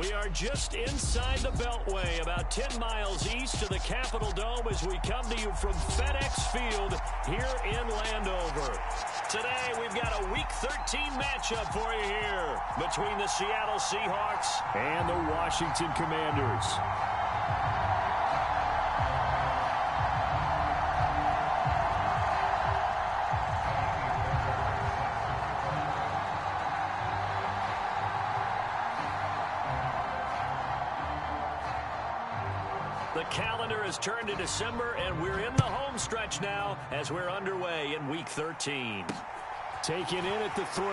We are just inside the Beltway, about 10 miles east of the Capitol Dome as we come to you from FedEx Field here in Landover. Today, we've got a Week 13 matchup for you here between the Seattle Seahawks and the Washington Commanders. The calendar has turned to December, and we're in the home stretch now as we're underway in Week 13. Taken in at the 3.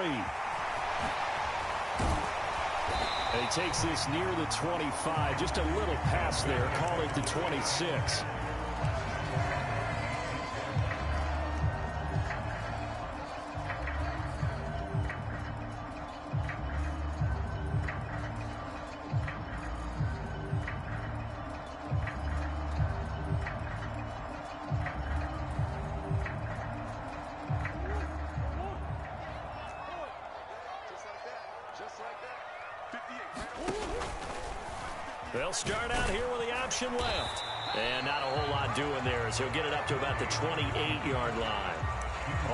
And he takes this near the 25. Just a little pass there. Call it the 26. They'll start out here with the option left. And not a whole lot doing there as he'll get it up to about the 28-yard line.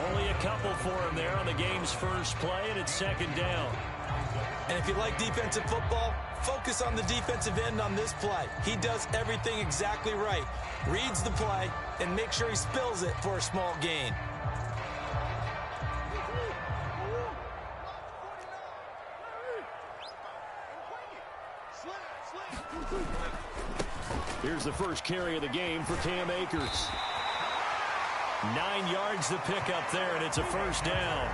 Only a couple for him there on the game's first play, and it's second down. And if you like defensive football, focus on the defensive end on this play. He does everything exactly right. Reads the play and makes sure he spills it for a small gain. Here's the first carry of the game for Cam Akers. 9 yards to pick up there, and it's a first down.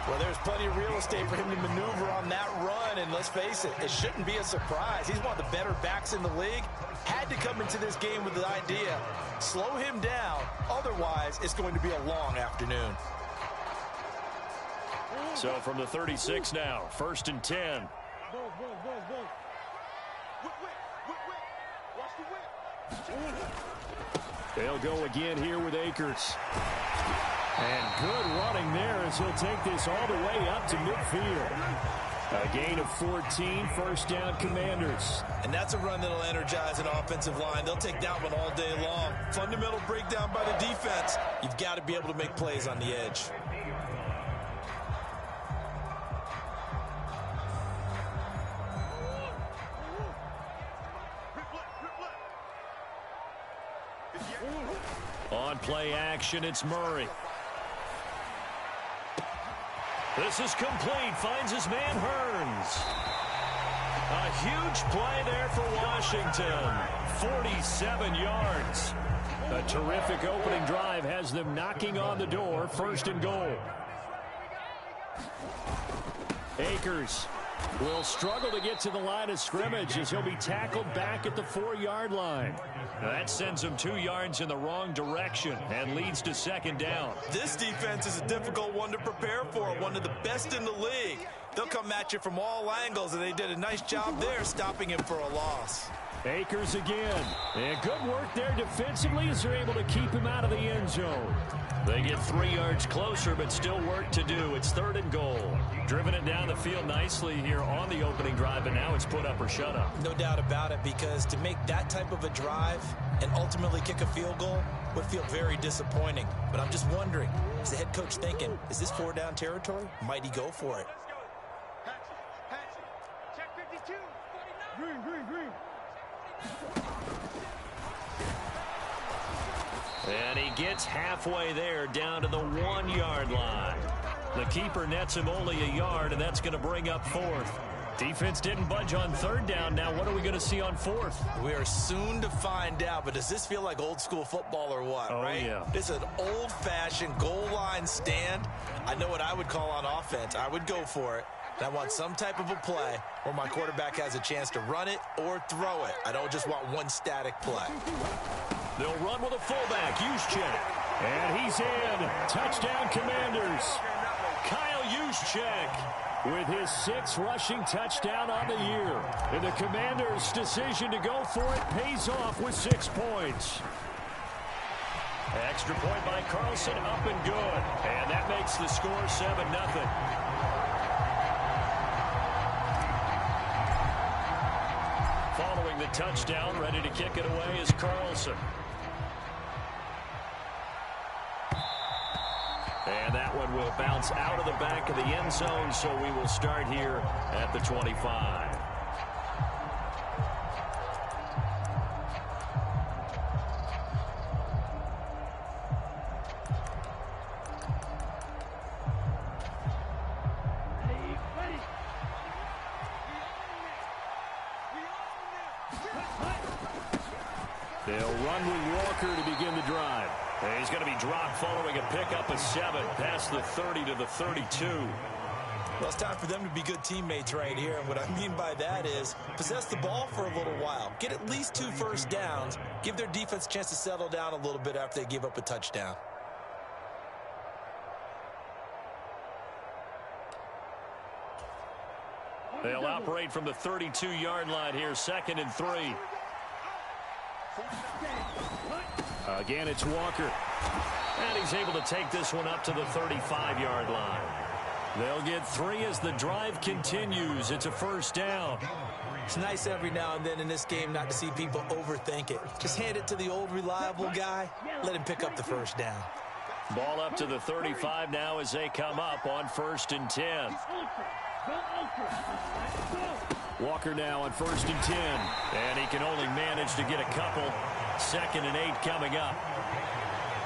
Well, there's plenty of real estate for him to maneuver on that run, and let's face it, it shouldn't be a surprise. He's one of the better backs in the league. Had to come into this game with the idea, slow him down, otherwise it's going to be a long afternoon. So from the 36 now, first and 10. They'll go again here with Akers. And good running there as he'll take this all the way up to midfield. A gain of 14, first down Commanders. And that's a run that'll energize an offensive line. They'll take that one all day long. Fundamental breakdown by the defense. You've got to be able to make plays on the edge. On play action, it's Murray. This is complete. Finds his man Hearns. A huge play there for Washington. 47 yards. A terrific opening drive has them knocking on the door. First and goal. Akers will struggle to get to the line of scrimmage as he'll be tackled back at the 4-yard line. Now that sends him 2 yards in the wrong direction and leads to second down. This defense is a difficult one to prepare for, one of the best in the league. They'll come at you from all angles, and they did a nice job there stopping him for a loss. Akers again. And good work there defensively as they're able to keep him out of the end zone. They get 3 yards closer, but still work to do. It's third and goal. Driven it down the field nicely here on the opening drive, but now it's put up or shut up. No doubt about it, because to make that type of a drive and ultimately kick a field goal would feel very disappointing. But I'm just wondering, is the head coach thinking, is this 4-down territory? Might he go for it? Check 52. Green. And he gets halfway there down to the 1-yard line. The keeper nets him only a yard, and that's going to bring up fourth. Defense didn't budge on third down. Now what are we going to see on fourth? We are soon to find out, but does this feel like old school football or what, right? Yeah. This is an old-fashioned goal line stand. I know what I would call on offense. I would go for it. And I want some type of a play where my quarterback has a chance to run it or throw it. I don't just want one static play. They'll run with a fullback, Juszczyk. And he's in. Touchdown Commanders. Kyle Juszczyk with his 6th rushing touchdown on the year. And the Commanders' decision to go for it pays off with 6 points. Extra point by Carlson, up and good. And that makes the score 7-0. a touchdown. Ready to kick it away is Carlson. And that one will bounce out of the back of the end zone, so we will start here at the 25. They'll run with Walker to begin the drive. He's going to be dropped following a pickup of 7 past the 30 to the 32. Well, it's time for them to be good teammates right here. And what I mean by that is possess the ball for a little while. Get at least 2 first downs. Give their defense a chance to settle down a little bit after they give up a touchdown. They'll operate from the 32-yard line here, 2nd and 3. Again, it's Walker. And he's able to take this one up to the 35-yard line. They'll get 3 as the drive continues. It's a first down. It's nice every now and then in this game not to see people overthink it. Just hand it to the old reliable guy. Let him pick up the first down. Ball up to the 35 now as they come up on 1st and 10. Walker now on 1st and 10. And he can only manage to get a couple. 2nd and 8 coming up.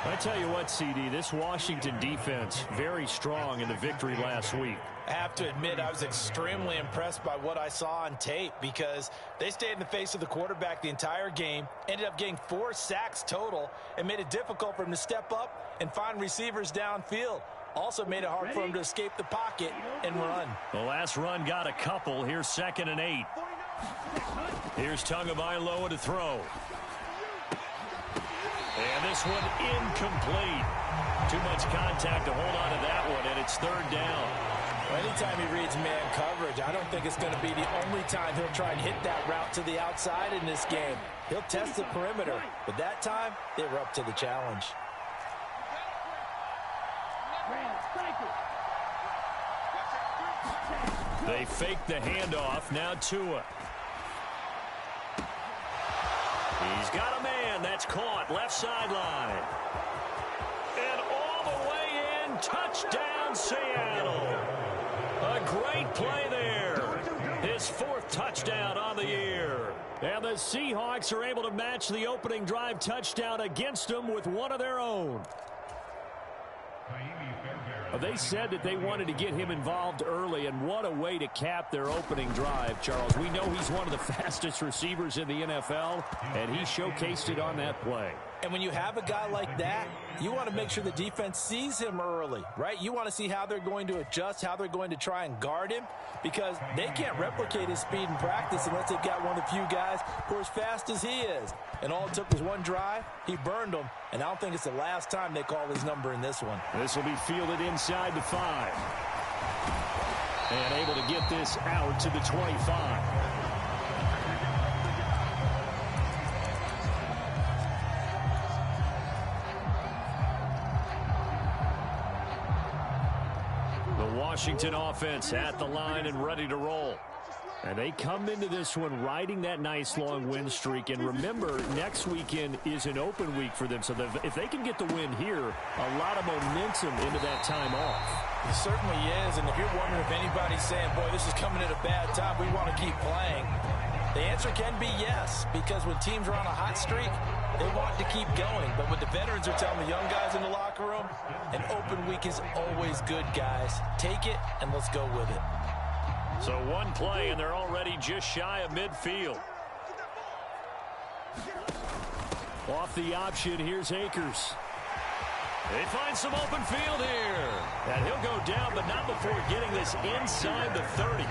I tell you what, CD, this Washington defense, very strong in the victory last week. I have to admit, I was extremely impressed by what I saw on tape because they stayed in the face of the quarterback the entire game, ended up getting 4 sacks total, and made it difficult for him to step up and find receivers downfield. Also made it hard for him to escape the pocket and run. The last run got a couple. Here's 2nd and 8. Here's Tagovailoa to throw. And this one incomplete. Too much contact to hold on to that one, and it's 3rd down. Well, anytime he reads man coverage, I don't think it's going to be the only time he'll try and hit that route to the outside in this game. He'll test the perimeter, but that time, they were up to the challenge. They fake the handoff. Now Tua. He's got a man. That's caught. Left sideline. And all the way in. Touchdown, Seattle. A great play there. His 4th touchdown on the year. And the Seahawks are able to match the opening drive touchdown against them with one of their own. They said that they wanted to get him involved early, and what a way to cap their opening drive, Charles. We know he's one of the fastest receivers in the NFL, and he showcased it on that play. And when you have a guy like that, you want to make sure the defense sees him early, right? You want to see how they're going to adjust, how they're going to try and guard him, because they can't replicate his speed in practice unless they've got one of the few guys who are as fast as he is. And all it took was one drive. He burned them, and I don't think it's the last time they call his number in this one. This will be fielded inside the 5. And able to get this out to the 25. Washington offense at the line and ready to roll. And they come into this one riding that nice long win streak. And remember, next weekend is an open week for them. So if they can get the win here, a lot of momentum into that time off. It certainly is. And if you're wondering if anybody's saying, boy, this is coming at a bad time, we want to keep playing, the answer can be yes. Because when teams are on a hot streak, they want to keep going. But what the veterans are telling the young guys in the locker room, an open week is always good, guys. Take it, and let's go with it. So one play, and they're already just shy of midfield. Off the option, here's Akers. They find some open field here. And he'll go down, but not before getting this inside the 30.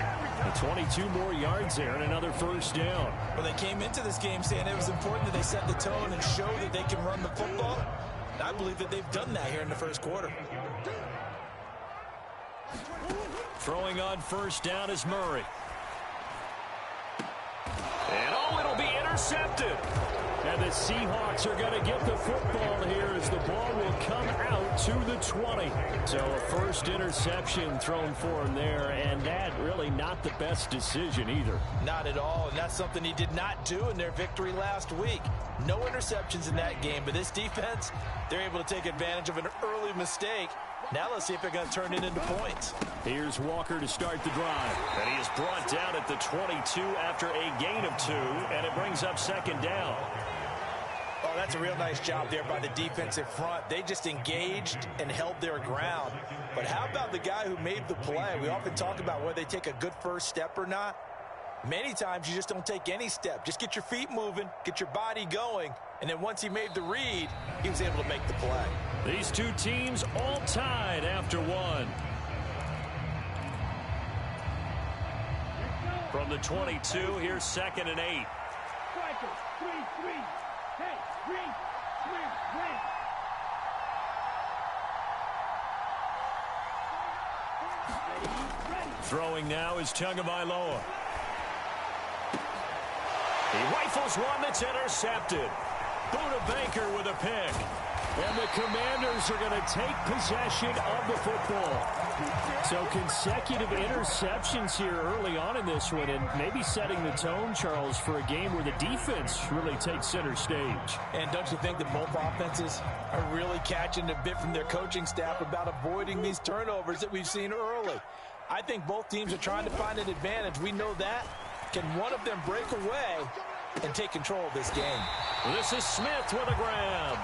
And 22 more yards there and another first down. Well, they came into this game saying it was important that they set the tone and show that they can run the football. I believe that they've done that here in the first quarter. Throwing on first down is Murray. And it'll be intercepted. And the Seahawks are going to get the football here as the ball will come out to the 20. So a first interception thrown for him there, and that really not the best decision either. Not at all, and that's something he did not do in their victory last week. No interceptions in that game, but this defense, they're able to take advantage of an early mistake. Now let's see if they're going to turn it into points. Here's Walker to start the drive. And he is brought down at the 22 after a gain of 2, and it brings up second down. Oh, that's a real nice job there by the defensive front. They just engaged and held their ground. But how about the guy who made the play? We often talk about whether they take a good first step or not. Many times you just don't take any step. Just get your feet moving, get your body going, and then once he made the read, he was able to make the play. These two teams all tied after one. From the 22, here's 2nd and 8. Striker, 3-3. Hey, green, swing, green. Ready. Throwing now is Tagovailoa. He rifles one that's intercepted. Buda Baker with a pick. And the Commanders are going to take possession of the football. So consecutive interceptions here early on in this one, and maybe setting the tone, Charles, for a game where the defense really takes center stage. And don't you think that both offenses are really catching a bit from their coaching staff about avoiding these turnovers that we've seen early? I think both teams are trying to find an advantage. We know that. Can one of them break away and take control of this game? This is Smith with a grab.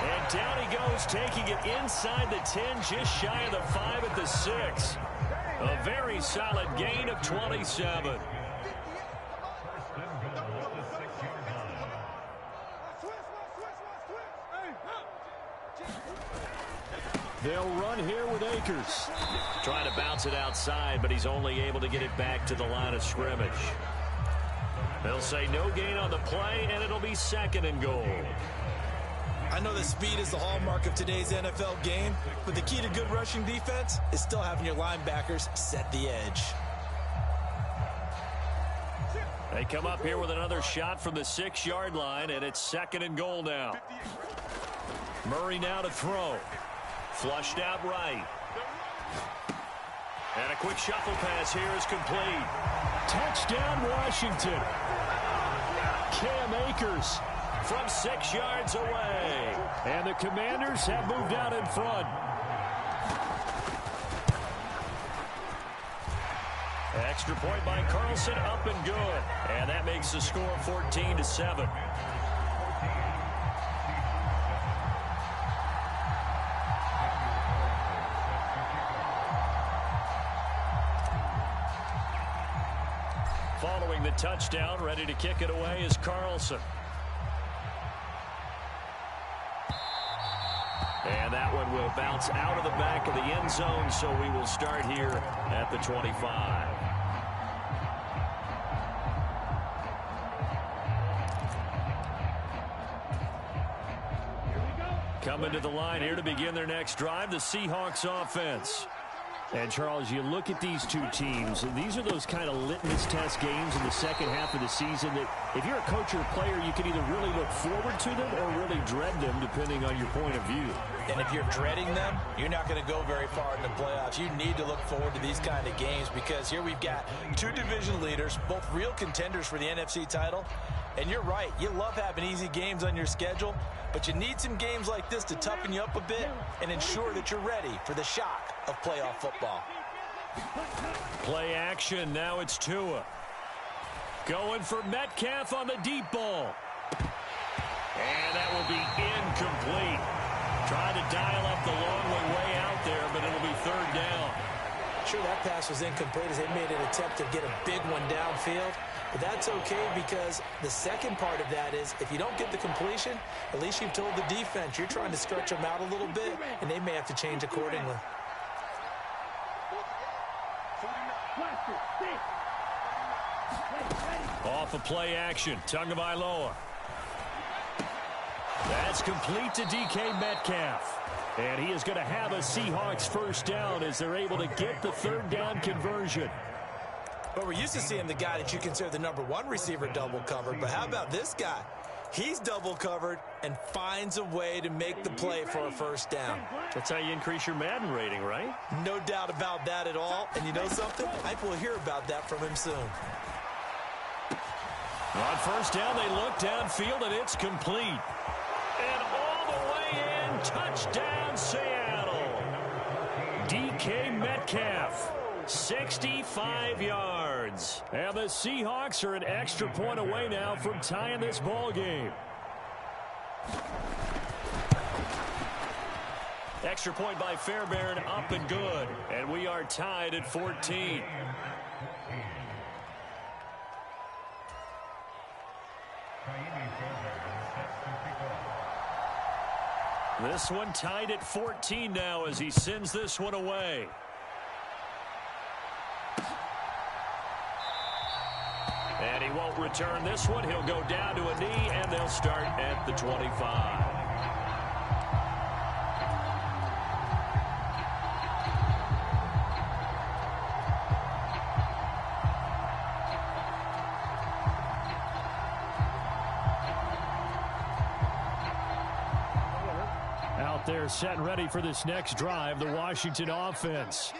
And down he goes, taking it inside the 10, just shy of the 5 at the 6. A very solid gain of 27. They'll run here with Akers. Trying to bounce it outside, but he's only able to get it back to the line of scrimmage. They'll say no gain on the play, and it'll be 2nd and goal. I know that speed is the hallmark of today's NFL game, but the key to good rushing defense is still having your linebackers set the edge. They come up here with another shot from the 6-yard line, and it's 2nd and goal now. Murray now to throw. Flushed out right. And a quick shuffle pass here is complete. Touchdown, Washington. Cam Akers from 6 yards away. And the Commanders have moved out in front. Extra point by Carlson, up and good. And that makes the score 14-7. Following the touchdown, ready to kick it away is Carlson. And that one will bounce out of the back of the end zone, so we will start here at the 25. Coming to the line here to begin their next drive, the Seahawks offense. And, Charles, you look at these two teams, and these are those kind of litmus test games in the second half of the season that if you're a coach or a player, you can either really look forward to them or really dread them, depending on your point of view. And if you're dreading them, you're not going to go very far in the playoffs. You need to look forward to these kind of games because here we've got two division leaders, both real contenders for the NFC title. And you're right, you love having easy games on your schedule, but you need some games like this to toughen you up a bit and ensure that you're ready for the shock of playoff football. Play action, now it's Tua. Going for Metcalf on the deep ball. And that will be incomplete. Trying to dial up the long way out there, but it'll be 3rd down. Sure, that pass was incomplete as they made an attempt to get a big one downfield. But that's okay because the second part of that is if you don't get the completion, at least you've told the defense you're trying to stretch them out a little bit, and they may have to change accordingly. Off of play action, Tagovailoa. That's complete to DK Metcalf. And he is going to have a Seahawks 1st down as they're able to get the 3rd down conversion. But we're used to seeing the guy that you consider the #1 receiver double covered. But how about this guy? He's double covered and finds a way to make the play for a first down. That's how you increase your Madden rating, right? No doubt about that at all. And you know something? I think we'll hear about that from him soon. On first down, they look downfield, and it's complete. And all the way in, touchdown Seattle. DK Metcalf, 65 yards. And the Seahawks are an extra point away now from tying this ball game. Extra point by Fairbairn, up and good. And we are tied at 14. This one tied at 14 now as he sends this one away. And he won't return this one. He'll go down to a knee, and they'll start at the 25. Out there set and ready for this next drive, the Washington offense.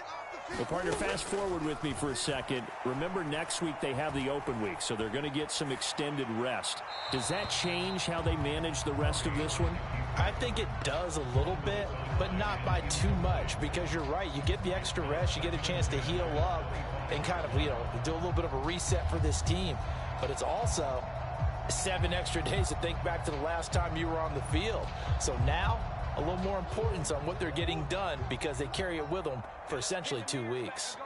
Well, partner, fast forward with me for a second. Remember, next week they have the open week, so they're going to get some extended rest. Does that change how they manage the rest of this one? I think it does a little bit, but not by too much, because you're right. You get the extra rest, you get a chance to heal up and kind of, do a little bit of a reset for this team. But it's also 7 extra days to think back to the last time you were on the field. So now, a little more importance on what they're getting done because they carry it with them for essentially 2 weeks.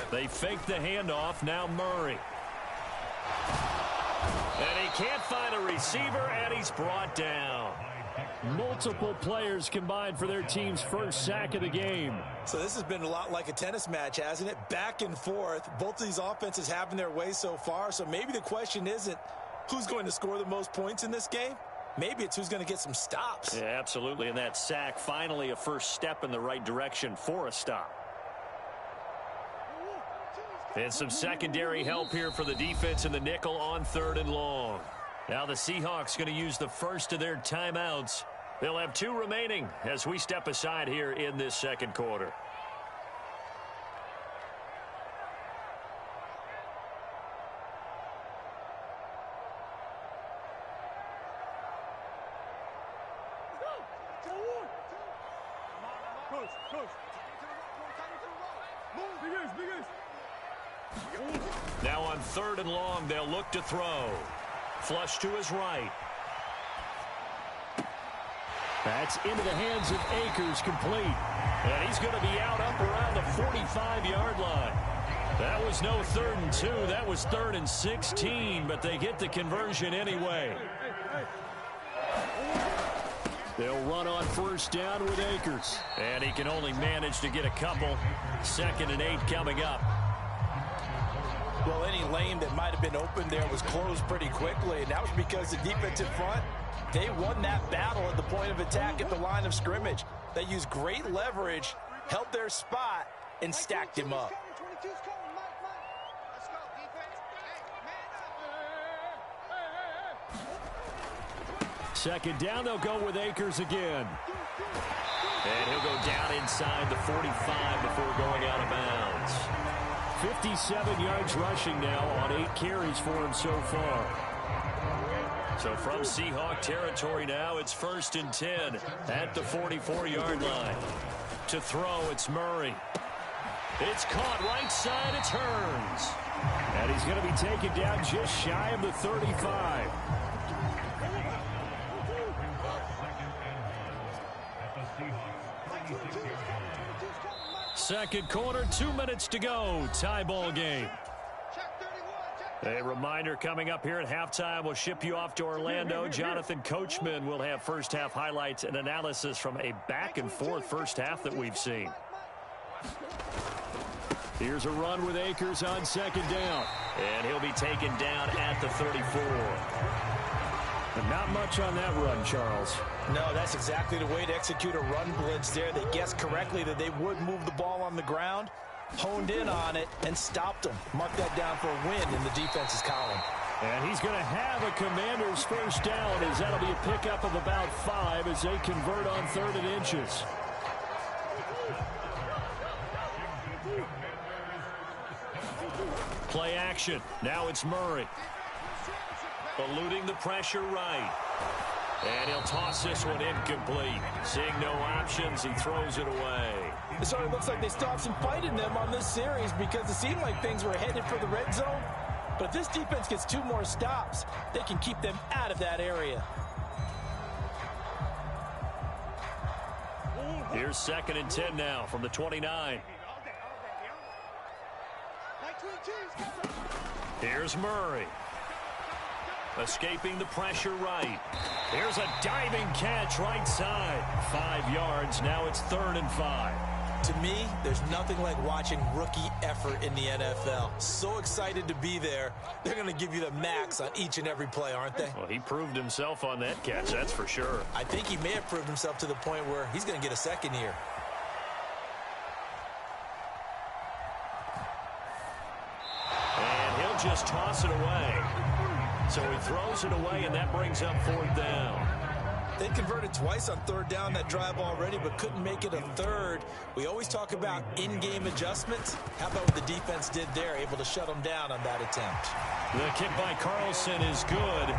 They fake the handoff. Now Murray. And he can't find a receiver, and he's brought down. Multiple players combined for their team's first sack of the game. So this has been a lot like a tennis match, hasn't it? Back and forth. Both of these offenses having their way so far. So maybe the question isn't who's going to score the most points in this game. Maybe it's who's going to get some stops. Yeah, absolutely. And that sack, finally a first step in the right direction for a stop. And some secondary help here for the defense in the nickel on 3rd and long. Now the Seahawks going to use the first of their timeouts. They'll have 2 remaining as we step aside here in this second quarter. Now on 3rd and long, they'll look to throw. Flush to his right. That's into the hands of Akers, complete. And he's going to be out up around the 45-yard line. That was no 3rd and 2. That was 3rd and 16, but they get the conversion anyway. They'll run on first down with Akers. And he can only manage to get a couple. 2nd and 8 coming up. Well, any lane that might have been open there was closed pretty quickly, and that was because the defensive front, they won that battle at the point of attack at the line of scrimmage. They used great leverage, held their spot, and stacked him up. Second down, they'll go with Akers again. And he'll go down inside the 45 before going out of bounds. 57 yards rushing now on 8 carries for him so far. So from Seahawk territory now, it's 1st and 10 at the 44-yard line. To throw, it's Murray. It's caught right side, it's Hearns. And he's going to be taken down just shy of the 35. Second quarter, 2 minutes to go. Tie ball game. A reminder coming up here at halftime. We'll ship you off to Orlando. Jonathan Coachman will have first half highlights and analysis from a back and forth first half that we've seen. Here's a run with Akers on 2nd down. And he'll be taken down at the 34. And not much on that run, Charles. No, that's exactly the way to execute a run blitz there. They guessed correctly that they would move the ball on the ground, honed in on it, and stopped them. Mark that down for a win in the defense's column. And he's going to have a Commanders first down, as that'll be a pickup of about 5 as they convert on 3rd and inches. Play action. Now it's Murray. Eluding the pressure right. And he'll toss this one incomplete. Seeing no options, he throws it away. It certainly looks like they still have some fight in them on this series, because it seemed like things were headed for the red zone. But if this defense gets 2 more stops, they can keep them out of that area. Here's 2nd and 10 now from the 29. Here's Murray. Escaping the pressure right. Here's a diving catch right side. 5 yards. Now it's 3rd and 5. To me, there's nothing like watching rookie effort in the NFL. So excited to be there. They're going to give you the max on each and every play, aren't they? Well, he proved himself on that catch, that's for sure. I think he may have proved himself to the point where he's going to get a second year. And he'll just toss it away. So he throws it away, and that brings up 4th down. They converted twice on 3rd down that drive already, but couldn't make it a 3rd. We always talk about in-game adjustments. How about what the defense did there, able to shut them down on that attempt? The kick by Carlson is good.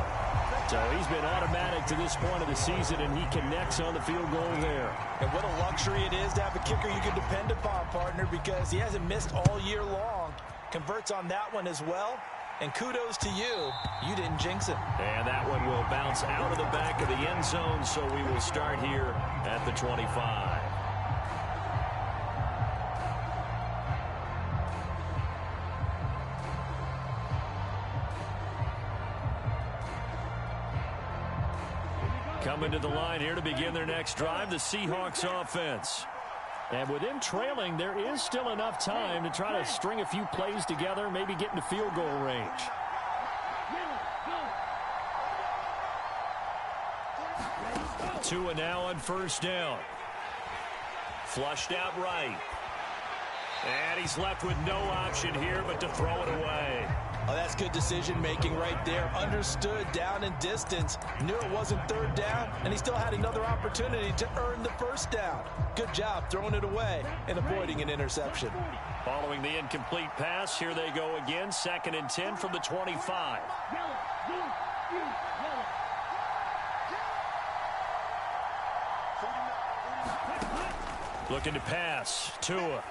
So he's been automatic to this point of the season, and he connects on the field goal there. And what a luxury it is to have a kicker you can depend upon, partner, because he hasn't missed all year long. Converts on that one as well. And kudos to you. You didn't jinx it. And that one will bounce out of the back of the end zone, so we will start here at the 25. Coming to the line here to begin their next drive, the Seahawks offense. And with them trailing, there is still enough time to try to string a few plays together, maybe get into field goal range. Tua now on 1st down. Flushed out right. And he's left with no option here but to throw it away. Oh, that's good decision-making right there. Understood down and distance. Knew it wasn't 3rd down, and he still had another opportunity to earn the 1st down. Good job throwing it away and avoiding an interception. Following the incomplete pass, here they go again. 2nd and 10 from the 25. Looking to pass. Tua.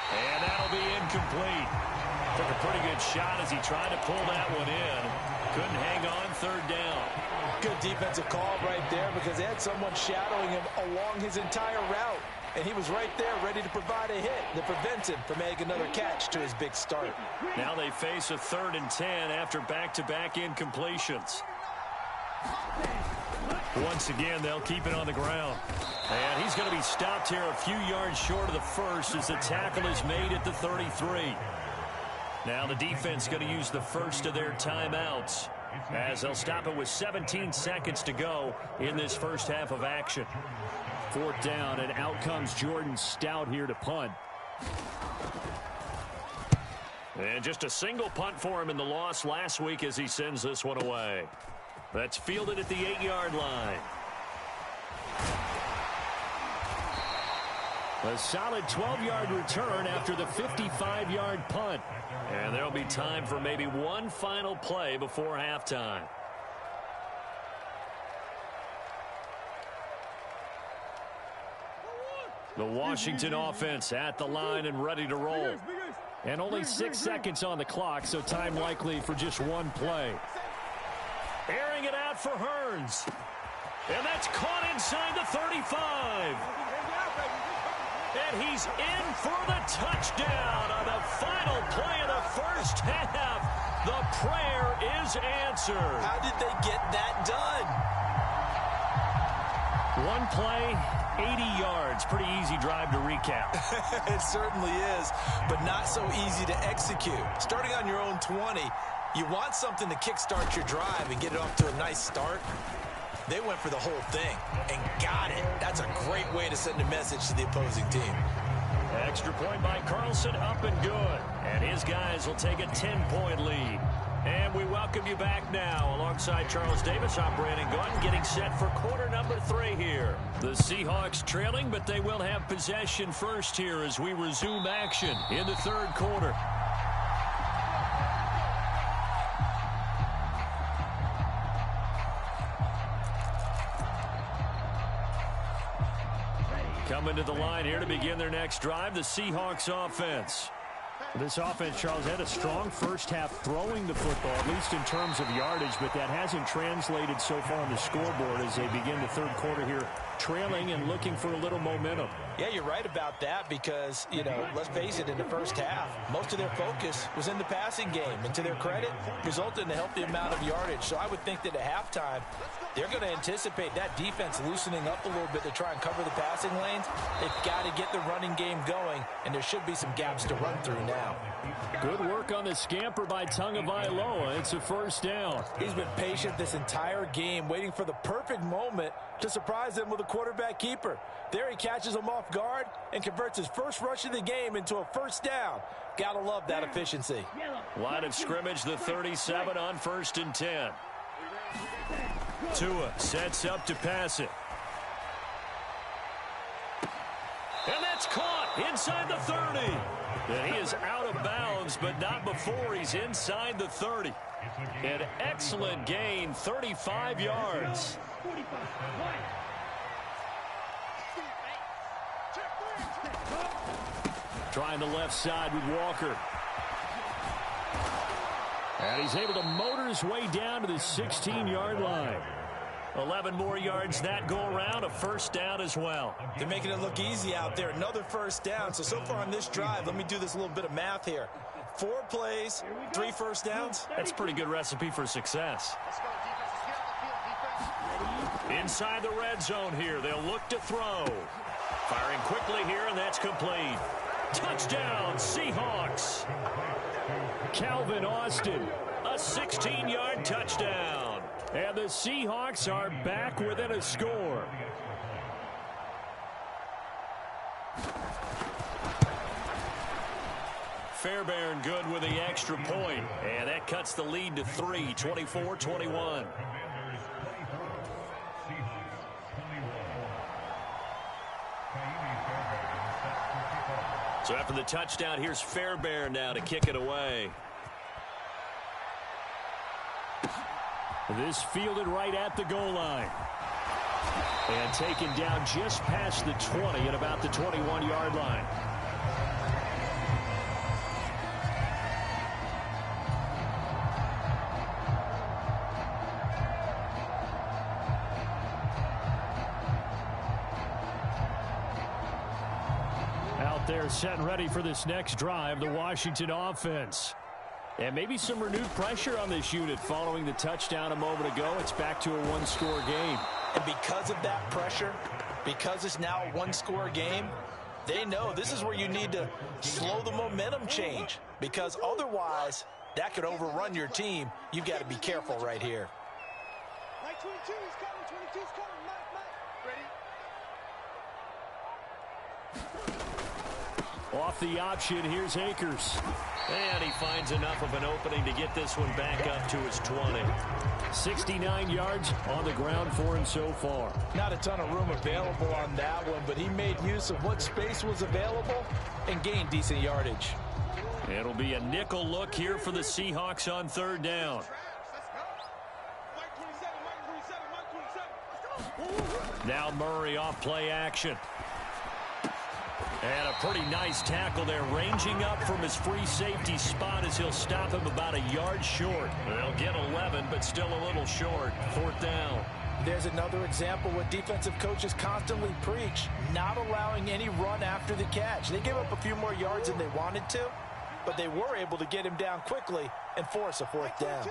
And that'll be incomplete. Took a pretty good shot as he tried to pull that one in. Couldn't hang on 3rd down. Good defensive call right there, because they had someone shadowing him along his entire route. And he was right there ready to provide a hit to prevent him from making another catch to his big start. Now they face a 3rd and 10 after back-to-back incompletions. Once again, they'll keep it on the ground. And he's going to be stopped here a few yards short of the first as the tackle is made at the 33. Now the defense going to use the first of their timeouts as they'll stop it with 17 seconds to go in this first half of action. 4th down, and out comes Jordan Stout here to punt. And just a single punt for him in the loss last week as he sends this one away. That's fielded at the 8-yard line. A solid 12-yard return after the 55-yard punt. And there'll be time for maybe one final play before halftime. The Washington offense at the line and ready to roll. And only 6 seconds on the clock, so time likely for just one play. Airing it out for Hearns. And that's caught inside the 35. And he's in for the touchdown on the final play of the first half. The prayer is answered. How did they get that done? One play, 80 yards. Pretty easy drive to recap. It certainly is, but not so easy to execute. Starting on your own 20, you want something to kickstart your drive and get it off to a nice start. They went for the whole thing and got it. That's a great way to send a message to the opposing team. Extra point by Carlson, up and good. And his guys will take a 10-point lead. And we welcome you back now alongside Charles Davis. I'm Brandon Gordon, getting set for quarter number 3 here. The Seahawks trailing, but they will have possession first here as we resume action in the third quarter. Coming to the line here to begin their next drive, the Seahawks offense. This offense, Charles, had a strong first half throwing the football, at least in terms of yardage, but that hasn't translated so far on the scoreboard as they begin the third quarter here, trailing and looking for a little momentum. Yeah, you're right about that because, let's face it, in the first half, most of their focus was in the passing game. And to their credit, resulted in a healthy amount of yardage. So I would think that at halftime, they're going to anticipate that defense loosening up a little bit to try and cover the passing lanes. They've got to get the running game going, and there should be some gaps to run through now. Good work on the scamper by Tagovailoa. It's a first down. He's been patient this entire game, waiting for the perfect moment to surprise them with a quarterback keeper. There he catches him off guard and converts his first rush of the game into a first down. Gotta love that efficiency. Line of scrimmage, the 37 on 1st and 10. Tua sets up to pass it. And that's caught inside the 30. And he is out of bounds, but not before he's inside the 30. An excellent gain, 35 yards. Trying the left side with Walker. And he's able to motor his way down to the 16-yard line. 11 more yards that go around, a first down as well. They're making it look easy out there. Another first down. So far on this drive, let me do this little bit of math here. 4 plays, 3 first downs. That's a pretty good recipe for success. Inside the red zone here, they'll look to throw. Firing quickly here, and that's complete. Touchdown, Seahawks. Calvin Austin, a 16-yard touchdown. And the Seahawks are back within a score. Fairbairn good with the extra point. And that cuts the lead to 3, 24-21. So after the touchdown, here's Fairbairn now to kick it away. This fielded right at the goal line. And taken down just past the 20 at about the 21-yard line. Out there set and ready for this next drive, the Washington offense. And maybe some renewed pressure on this unit following the touchdown a moment ago. It's back to a one-score game. And because of that pressure, because it's now a one-score game, they know this is where you need to slow the momentum change. Because otherwise, that could overrun your team. You've got to be careful right here. Mike 22 is coming. 22 is coming. Mike. Ready? Off the option, here's Akers. And he finds enough of an opening to get this one back up to his 20. 69 yards on the ground for him so far. Not a ton of room available on that one, but he made use of what space was available and gained decent yardage. It'll be a nickel look here for the Seahawks on 3rd down. Now Murray off play action. And a pretty nice tackle there, ranging up from his free safety spot as he'll stop him about a yard short. They'll get 11, but still a little short. 4th down. There's another example what defensive coaches constantly preach, not allowing any run after the catch. They gave up a few more yards than they wanted to, but they were able to get him down quickly and force a 4th down.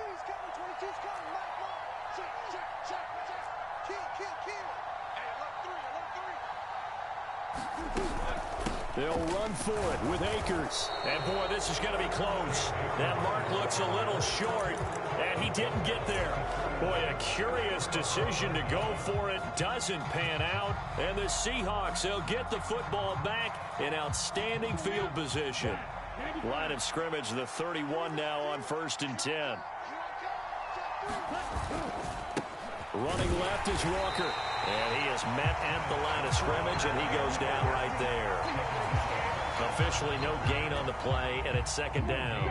They'll run for it with Akers. And, boy, this is going to be close. That mark looks a little short, and he didn't get there. Boy, a curious decision to go for it. Doesn't pan out. And the Seahawks, they'll get the football back in outstanding field position. Line of scrimmage, the 31 now on 1st and 10. Running left is Walker. And he is met at the line of scrimmage, and he goes down right there. Officially no gain on the play, and it's 2nd down.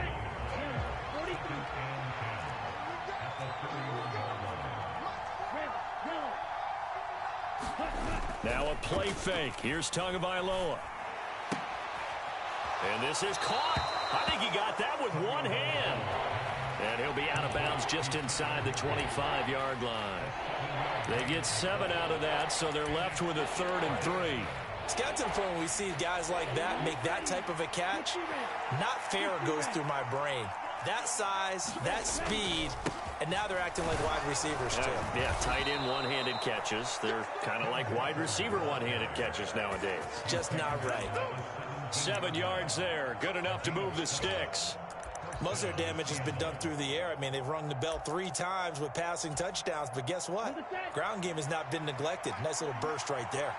Now a play fake. Here's Tagovailoa. And this is caught. I think he got that with one hand. And he'll be out of bounds just inside the 25-yard line. They get 7 out of that, so they're left with a 3rd and 3. It's got to the point when we see guys like that make that type of a catch. Not fair goes through my brain. That size, that speed, and now they're acting like wide receivers too. Yeah, tight end one-handed catches. They're kind of like wide receiver one-handed catches nowadays. Just not right. 7 yards there. Good enough to move the sticks. Most of their damage has been done through the air. I mean, they've rung the bell 3 times with passing touchdowns, but guess what? Ground game has not been neglected. Nice little burst right there.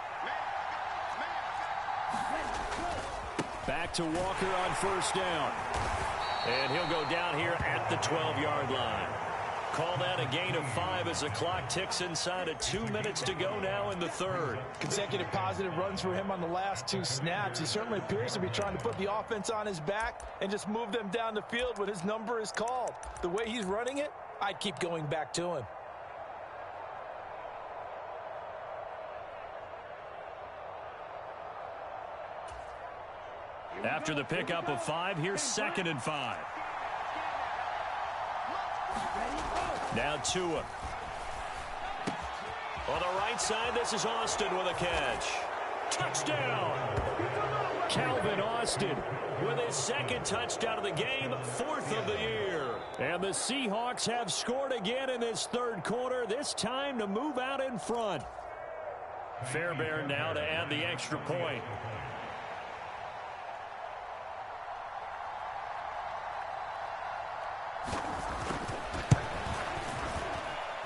Back to Walker on 1st down. And he'll go down here at the 12-yard line. Call that a gain of 5 as the clock ticks inside of 2 minutes to go now in the 3rd. Consecutive positive runs for him on the last 2 snaps. He certainly appears to be trying to put the offense on his back and just move them down the field when his number is called. The way he's running it, I'd keep going back to him. After the pickup of 5, here's 2nd and 5. Now Tua. On the right side, this is Austin with a catch. Touchdown! Calvin Austin with his 2nd touchdown of the game, 4th of the year. And the Seahawks have scored again in this 3rd quarter, this time to move out in front. Fairbairn now to add the extra point.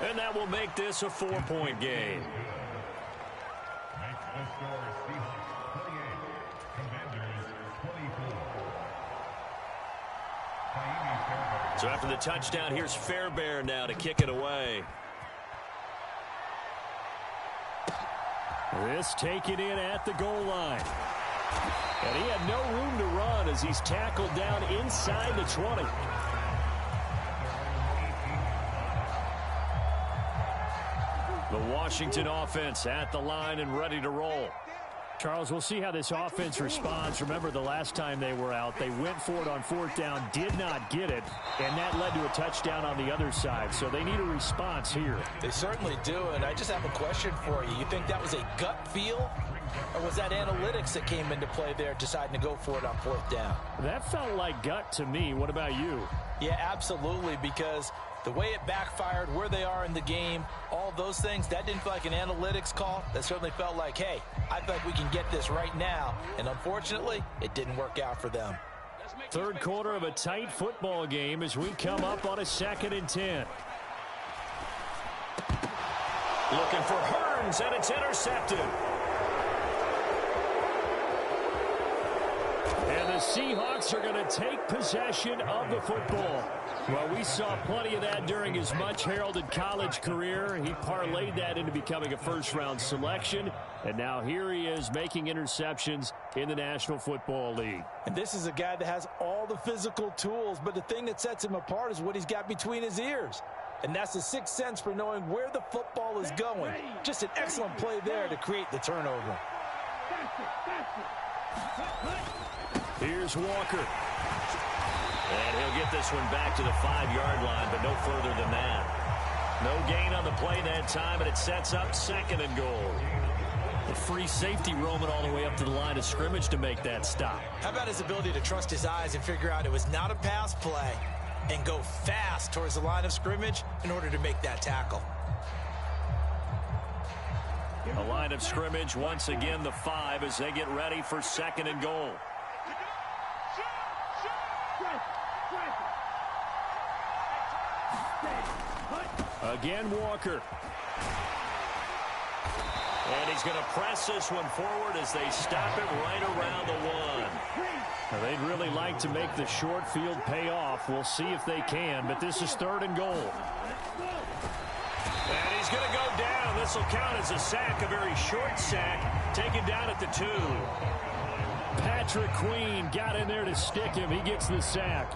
And that will make this a 4-point game. So after the touchdown, here's Fairbairn now to kick it away. This taken in at the goal line. And he had no room to run as he's tackled down inside the 20. The Washington offense at the line and ready to roll. Charles, we'll see how this offense responds. Remember, the last time they were out, they went for it on 4th down, did not get it, and that led to a touchdown on the other side. So they need a response here. They certainly do, and I just have a question for you. You think that was a gut feel, or was that analytics that came into play there deciding to go for it on 4th down? That felt like gut to me. What about you? Yeah, absolutely, because the way it backfired, where they are in the game, all those things, that didn't feel like an analytics call. That certainly felt like, hey, I feel like we can get this right now. And unfortunately, it didn't work out for them. 3rd quarter of a tight football game as we come up on a 2nd and 10. Looking for Hearns, and it's intercepted. And the Seahawks are going to take possession of the football. Well, we saw plenty of that during his much-heralded college career. He parlayed that into becoming a first-round selection. And now here he is making interceptions in the National Football League. And this is a guy that has all the physical tools, but the thing that sets him apart is what he's got between his ears. And that's the 6th sense for knowing where the football is going. Just an excellent play there to create the turnover. Here's Walker. And he'll get this one back to the 5-yard line, but no further than that. No gain on the play that time, and it sets up 2nd and goal. The free safety roaming all the way up to the line of scrimmage to make that stop. How about his ability to trust his eyes and figure out it was not a pass play and go fast towards the line of scrimmage in order to make that tackle? A line of scrimmage, once again the 5 as they get ready for 2nd and goal. Again, Walker. And he's going to press this one forward as they stop it right around the 1. Now, they'd really like to make the short field pay off. We'll see if they can, but this is 3rd and goal. And he's going to go down. This will count as a sack, a very short sack, taken down at the 2. Patrick Queen got in there to stick him. He gets the sack.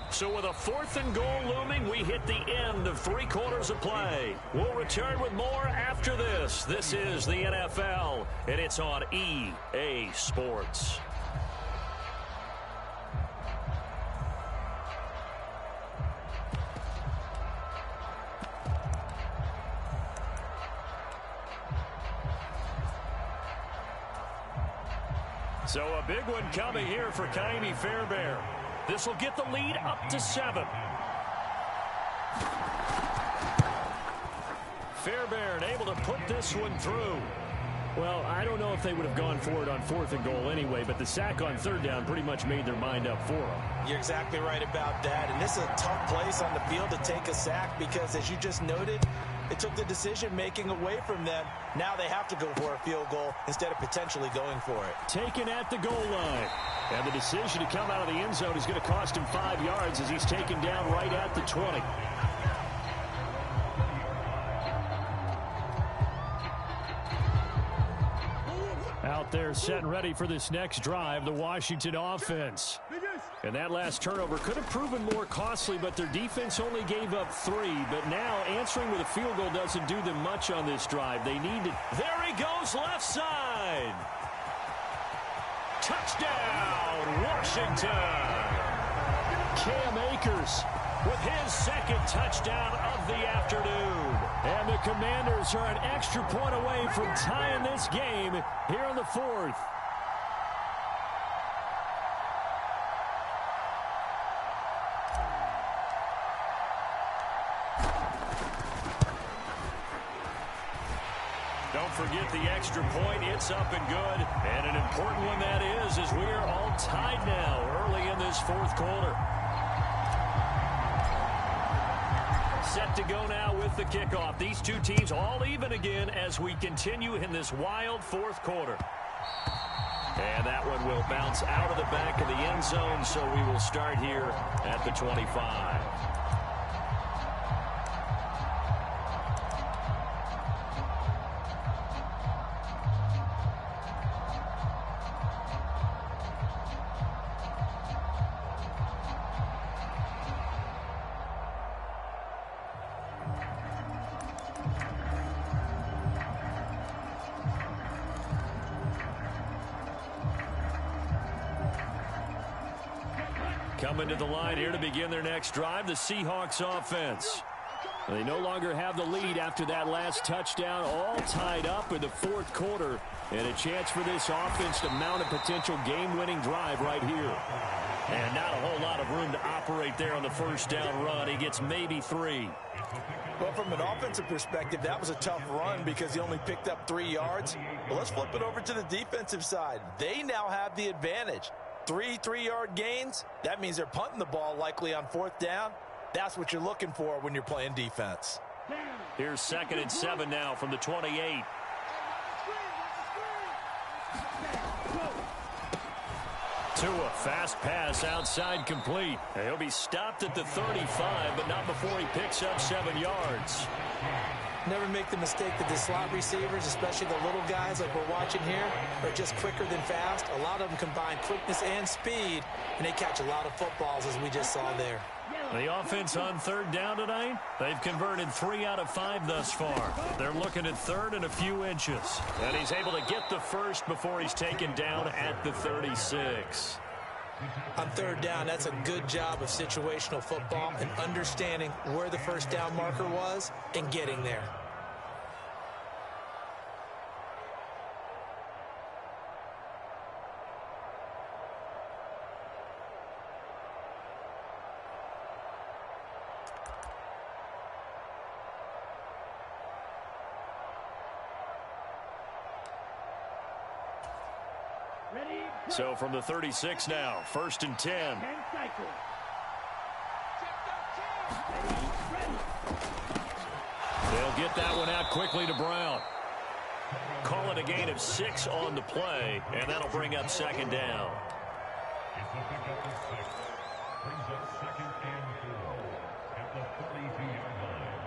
So with a 4th and goal looming, we hit the end of 3 quarters of play. We'll return with more after this. This is the NFL, and it's on EA Sports. So a big one coming here for Kaimi Fairbairn. This will get the lead up to 7. Fairbairn able to put this one through. Well, I don't know if they would have gone for it on 4th and goal anyway, but the sack on 3rd down pretty much made their mind up for them. You're exactly right about that. And this is a tough place on the field to take a sack because, as you just noted, it took the decision-making away from them. Now they have to go for a field goal instead of potentially going for it. Taken at the goal line. And the decision to come out of the end zone is going to cost him 5 yards as he's taken down right at the 20. Out there set and ready for this next drive, the Washington offense. And that last turnover could have proven more costly, but their defense only gave up 3. But now answering with a field goal doesn't do them much on this drive. They need to. There he goes, left side. Touchdown, Washington. Cam Akers with his 2nd touchdown of the afternoon. And the Commanders are an extra point away from tying this game here in the 4th. Don't forget the extra point. It's up and good. And an important one that is, as we are all tied now early in this 4th quarter. Set to go now with the kickoff. These two teams all even again as we continue in this wild 4th quarter. And that one will bounce out of the back of the end zone, so we will start here at the 25. Coming to the line here to begin their next drive, the Seahawks offense. They no longer have the lead after that last touchdown, all tied up in the 4th quarter. And a chance for this offense to mount a potential game-winning drive right here. And not a whole lot of room to operate there on the 1st down run. He gets maybe 3. Well, from an offensive perspective, that was a tough run because he only picked up 3 yards. But let's flip it over to the defensive side. They now have the advantage. 3 3-yard gains, that means they're punting the ball likely on 4th down. That's what you're looking for when you're playing defense. Here's 2nd and 7 now from the 28. To a fast pass outside complete. He'll be stopped at the 35, but not before he picks up 7 yards. Never make the mistake that the slot receivers, especially the little guys like we're watching here, are just quicker than fast. A lot of them combine quickness and speed, and they catch a lot of footballs, as we just saw there. The offense on 3rd down tonight, they've converted 3 out of 5 thus far. They're looking at 3rd and a few inches. And he's able to get the first before he's taken down at the 36. On 3rd down, that's a good job of situational football and understanding where the 1st down marker was and getting there. So from the 36 now, 1st and 10. They'll get that one out quickly to Brown. Call it a gain of 6 on the play, and that'll bring up 2nd down. Brings up 2nd and 4 at the 32-yard line.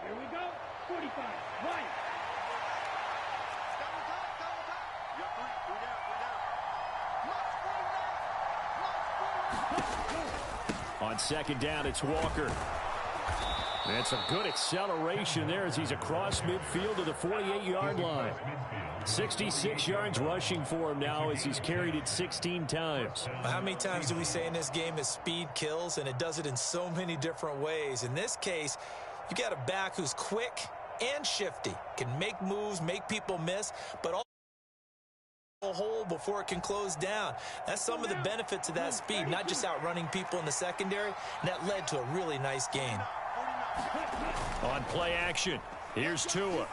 Here we go. 45. Right. On 2nd down, it's Walker. That's a good acceleration there as he's across midfield to the 48-yard line. 66 yards rushing for him now as he's carried it 16 times. How many times do we say in this game that speed kills, and it does it in so many different ways? In this case, you got a back who's quick and shifty, can make moves, make people miss, but also a hole before it can close down. That's some of the benefits of that speed, not just outrunning people in the secondary, and that led to a really nice gain. On play action, here's Tua.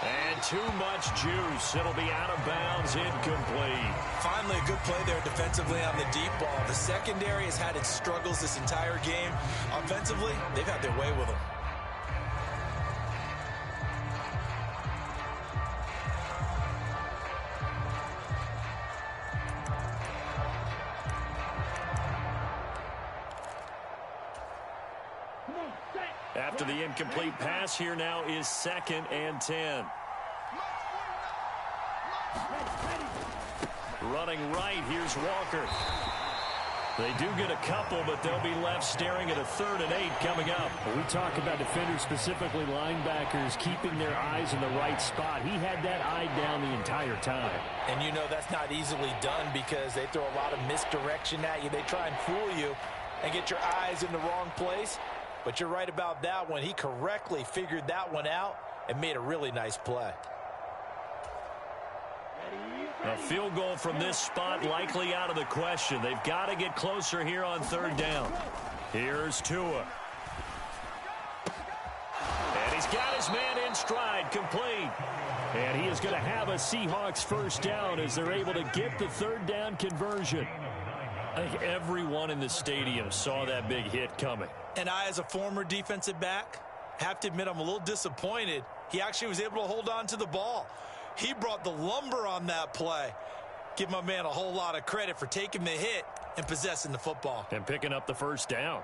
And too much juice. It'll be out of bounds, incomplete. Finally, a good play there defensively on the deep ball. The secondary has had its struggles this entire game. Offensively, they've had their way with them. After the incomplete pass, here now is 2nd and 10. Running right, here's Walker. They do get a couple, but they'll be left staring at a 3rd and 8 coming up. We talk about defenders, specifically linebackers, keeping their eyes in the right spot. He had that eye down the entire time. And you know that's not easily done because they throw a lot of misdirection at you. They try and fool you and get your eyes in the wrong place. But you're right about that one. He correctly figured that one out and made a really nice play. A field goal from this spot likely out of the question. They've got to get closer here on 3rd down. Here's Tua. And he's got his man in stride, complete. And he is going to have a Seahawks 1st down as they're able to get the 3rd down conversion. I think everyone in the stadium saw that big hit coming. And I, as a former defensive back, have to admit I'm a little disappointed. He actually was able to hold on to the ball. He brought the lumber on that play. Give my man a whole lot of credit for taking the hit and possessing the football. And picking up the 1st down.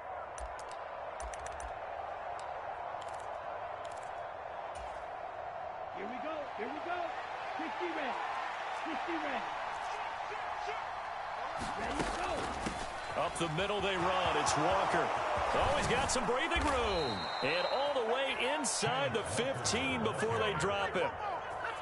Here we go. Here we go. 60 red. 60 red. Ready to go. Up the middle they run. It's Walker. Oh, he's got some breathing room. And all the way inside the 15 before they drop him.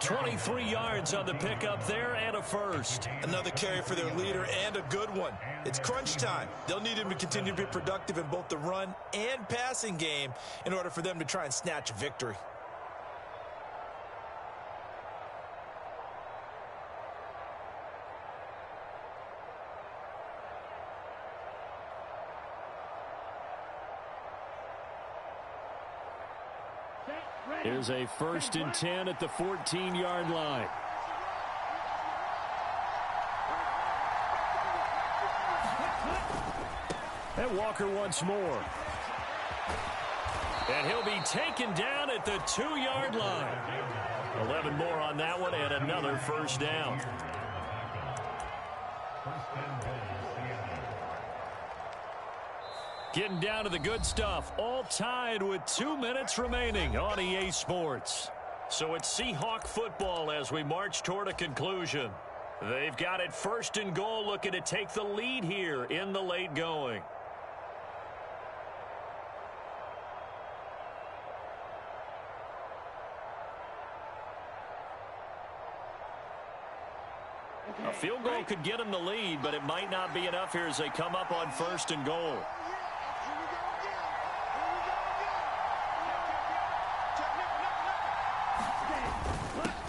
23 yards on the pickup there and a 1st. Another carry for their leader and a good one. It's crunch time. They'll need him to continue to be productive in both the run and passing game in order for them to try and snatch a victory. Here's a 1st and 10 at the 14-yard line. And Walker once more. And he'll be taken down at the 2-yard line. 11 more on that one and another 1st down. Getting down to the good stuff. All tied with 2 minutes remaining on EA Sports. So it's Seahawk football as we march toward a conclusion. They've got it 1st and goal, looking to take the lead here in the late going. A field goal could get them the lead, but it might not be enough here as they come up on 1st and goal.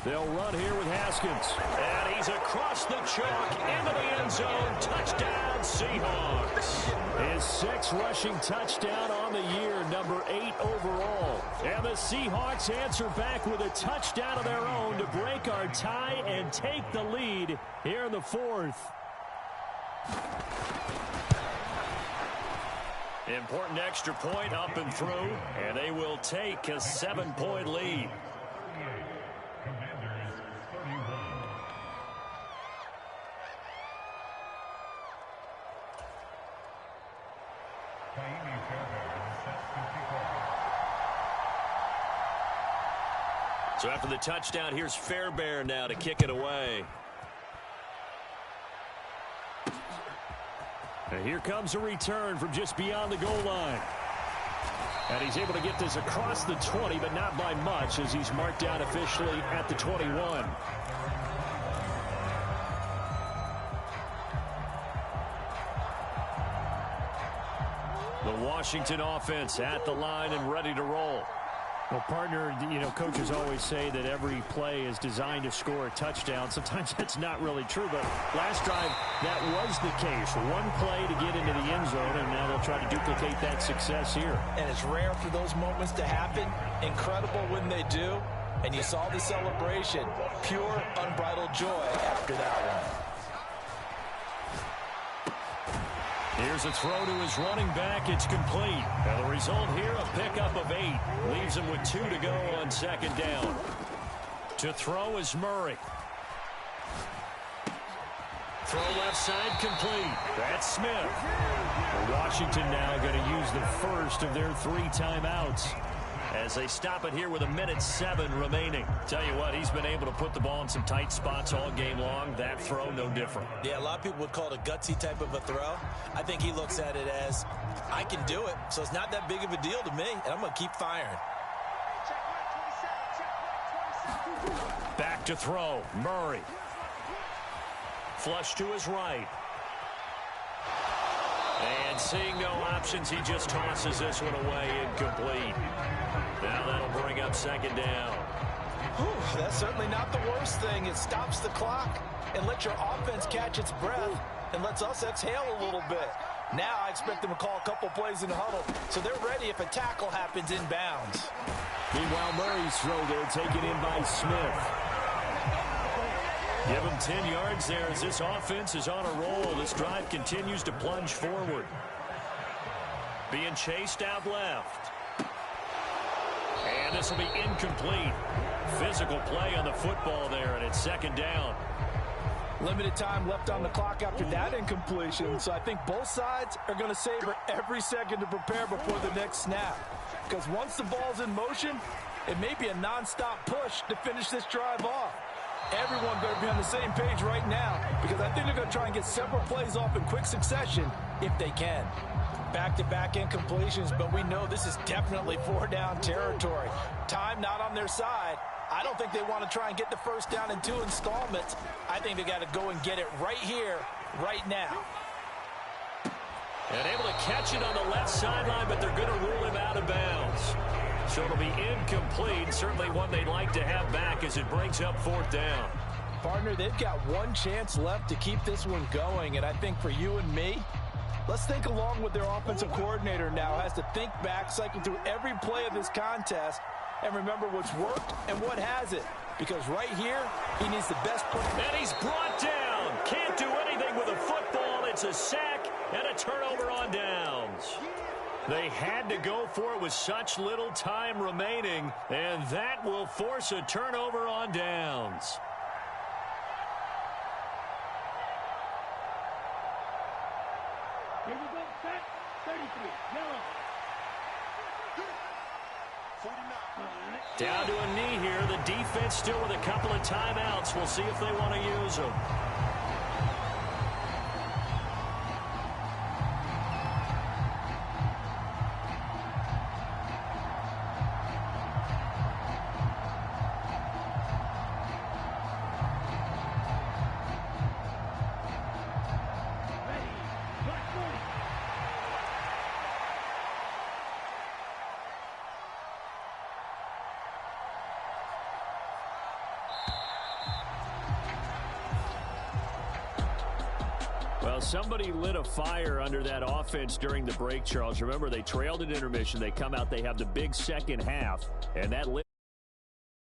They'll run here with Haskins. And he's across the chalk into the end zone. Touchdown, Seahawks. His sixth rushing touchdown on the year, number 8 overall. And the Seahawks answer back with a touchdown of their own to break our tie and take the lead here in the fourth. Important extra point up and through, and they will take a 7-point lead. So after the touchdown, here's Fairbairn now to kick it away. And here comes a return from just beyond the goal line. And he's able to get this across the 20, but not by much, as he's marked down officially at the 21. The Washington offense at the line and ready to roll. Well, partner, coaches always say that every play is designed to score a touchdown. Sometimes that's not really true, but last drive, that was the case. One play to get into the end zone, and now they'll try to duplicate that success here. And it's rare for those moments to happen. Incredible when they do. And you saw the celebration. Pure, unbridled joy after that one. Here's a throw to his running back. It's complete. And the result here, a pickup of 8. Leaves him with 2 to go on second down. To throw is Murray. Throw left side complete. That's Smith. Washington now going to use the first of their 3 timeouts as they stop it here with 1:07 remaining. Tell you what, he's been able to put the ball in some tight spots all game long. That throw, no different. Yeah, a lot of people would call it a gutsy type of a throw. I think he looks at it as, I can do it, so it's not that big of a deal to me, and I'm going to keep firing. Back to throw, Murray. Flush to his right. And seeing no options, he just tosses this one away, incomplete. Now that'll bring up second down. Whew, that's certainly not the worst thing. It stops the clock and lets your offense catch its breath and lets us exhale a little bit. Now I expect them to call a couple plays in the huddle, so they're ready if a tackle happens inbounds. Meanwhile, Murray's throw there taken in by Smith. Give him 10 yards there as this offense is on a roll. This drive continues to plunge forward. Being chased out left. And this will be incomplete. Physical play on the football there, and it's second down. Limited time left on the clock after that incompletion, so I think both sides are going to savor every second to prepare before the next snap. Because once the ball's in motion, it may be a nonstop push to finish this drive off. Everyone better be on the same page right now, because I think they're going to try and get several plays off in quick succession if they can. Back-to-back incompletions, but we know this is definitely 4-down territory. Time not on their side. I don't think they want to try and get the first down in 2 installments. I think they got to go and get it right here, right now. And able to catch it on the left sideline, but they're going to rule him out of bounds. So it'll be incomplete. Certainly one they'd like to have back as it brings up 4th down. Partner, they've got one chance left to keep this one going, and I think for you and me, let's think along with their offensive coordinator now. Has to think back, cycle through every play of this contest, and remember what's worked and what hasn't. Because right here, he needs the best play. And he's brought down. Can't do anything with a football. It's a sack and a turnover on downs. They had to go for it with such little time remaining, and that will force a turnover on downs. Here we go, set, 33, yellow. 49. Down to a knee here. The defense still with a couple of timeouts. We'll see if they want to use them. Well, somebody lit a fire under that offense during the break, Charles. Remember, they trailed at intermission. They come out, they have the big second half, and that lit